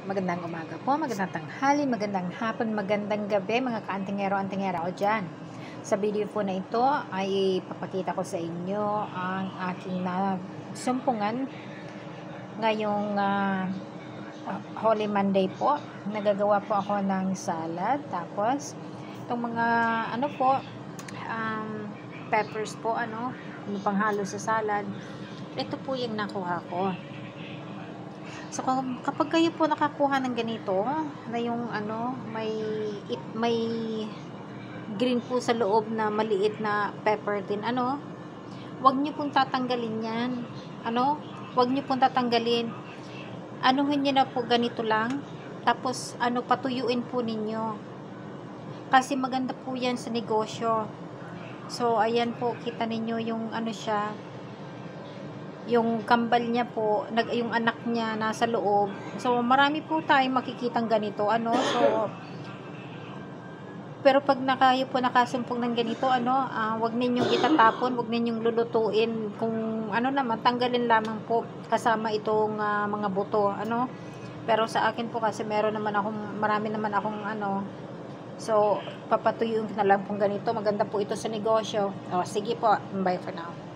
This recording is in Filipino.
Magandang umaga po, magandang tanghali, magandang hapon, magandang gabi mga kaantingero, antingera o dyan. Sa video po na ito ay papakita ko sa inyo ang aking nasumpungan ngayong Holy Monday po. Nagagawa po ako ng salad, tapos itong mga peppers po, yung panghalo sa salad. Ito po yung nakuha ko. So, kapag kayo po nakakuha ng ganito, na yung may green po sa loob na maliit na pepper din, wag niyo pong tatanggalin yan. Wag niyo pong tatanggalin. Anuhin niyo na po ganito lang. Tapos, patuyuin po ninyo. Kasi maganda po yan sa negosyo. So, ayan po, kita ninyo yung siya, yung kambal niya po, yung anak niya nasa loob. So, marami po tayong makikitang ganito, So, pero pag kayo po nakasumpong ng ganito, wag ninyong itatapon, wag ninyong lulutuin. Kung naman, tanggalin lamang po kasama itong mga buto, Pero sa akin po kasi marami naman akong So, papatuyuin ko na lang pong ganito. Maganda po ito sa negosyo. Sige po, bye for now.